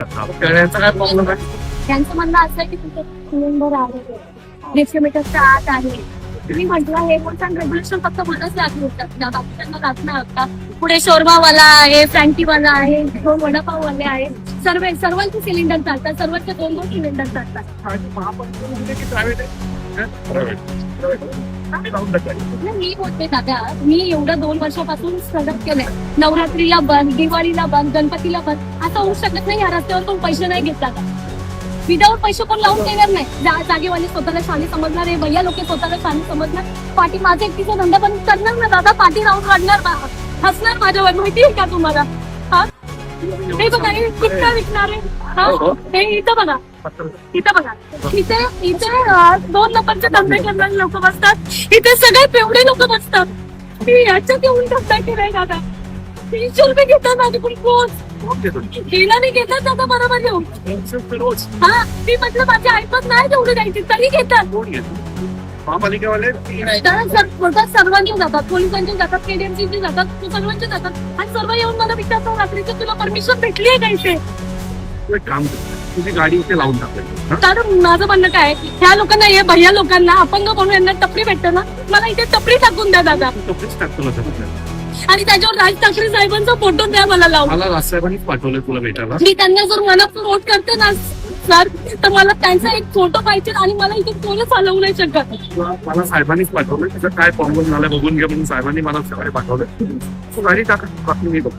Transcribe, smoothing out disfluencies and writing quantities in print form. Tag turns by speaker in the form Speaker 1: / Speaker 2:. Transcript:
Speaker 1: करण्याचा काय प्रॉब्लेम आहे?
Speaker 2: त्यांचं म्हणणं असं आहे की तिथे सिलेंडर आहे, 150 मीटरच्या आत आहे. मी म्हटलं हे पण रेग्युलेशन फक्त मलाच लागू होतात, बाकीच्यांना लागणार होता. पुढे शोरमावाला आहे, फ्रँकीवाला आहे, 2 वडापाववाले आहे, सर्वांचे सिलेंडर चालतात, सर्वांचे 2-2 सिलेंडर चालतात.
Speaker 1: आणि महापालिका म्हणजे की प्रायव्हेट आहे? प्रायव्हेट आम्ही लावून टाकायचं.
Speaker 2: मी बोलते दादा, मी एवढं 2 वर्षापासून स्ट्रगल केलंय. नवरात्रीला बंद, दिवाळीला बंद, गणपतीला बंद. असं होऊ शकत नाही या रस्त्यावर कोण पैसे नाही घेतला का? विदाऊट पैसे कोण लावून देणार नाही. जागेवाले स्वतःला शाली समजणार आहे, भैया लोक स्वतःला शाली समजणार. पाठी माझा एकटीचा धंदा बंद करणार ना दादा, पाठी राहून काढणार, हसणार माझ्यावर. माहिती आहे का तुम्हाला? हा हे बघा, हे कितना विकणार आहे. हा हे इथं बघा, इथं बघा, इथे 2 नंबरचे धंदे करणारे लोक बसतात. इथे सगळे पेवडे लोक बसतात. मी याच्यात येऊन धंदा केलाय दादा. 300 रुपये घेतात माझ्याकडून रोज. गेला नाही घेतात दादा, बरोबर येऊन.
Speaker 1: रोज
Speaker 2: हा मी म्हटलं माझी ऐपत नाही तेवढी द्यायची तरी घेतात.
Speaker 1: कोण घेतो? महापालिकेवाले
Speaker 2: सर्वांचे जातात, पोलिसांचे जातात, केडीएमसीचे जातात, सर्वांचे जातात. आणि सर्व येऊन मला विचारतात रात्रीचं तुला परमिशन भेटली आहे का इथे?
Speaker 1: तू एक काम कर, तुझी गाडी इथे लावून टाकायची.
Speaker 2: कारण माझं म्हणणं काय, ह्या लोकांना, हे भैया लोकांना, अपंग म्हणून यांना टपरी भेटतं ना, मला इथे टपरी टाकून द्या दादा.
Speaker 1: टोपलीच टाकतो ना त्याच्यात.
Speaker 2: आणि त्याच्यावर राज ठाकरे साहेबांचा फोटो द्या मला लावून.
Speaker 1: मला राजसाहेबांनीच पाठवलंय तुला भेटायला.
Speaker 2: मी त्यांना जर मला वोट करते ना सर, तर मला त्यांचा एक फोटो पाहिजे. आणि मला इथे कोणच हलवू नाही शकत.
Speaker 1: मला साहेबांनीच पाठवलंय, त्याचं काय प्रॉब्लेम झाला बघून घ्या म्हणून साहेबांनी मला सकाळी पाठवलंय. तू गाडी टाका, बाकी मी बघ.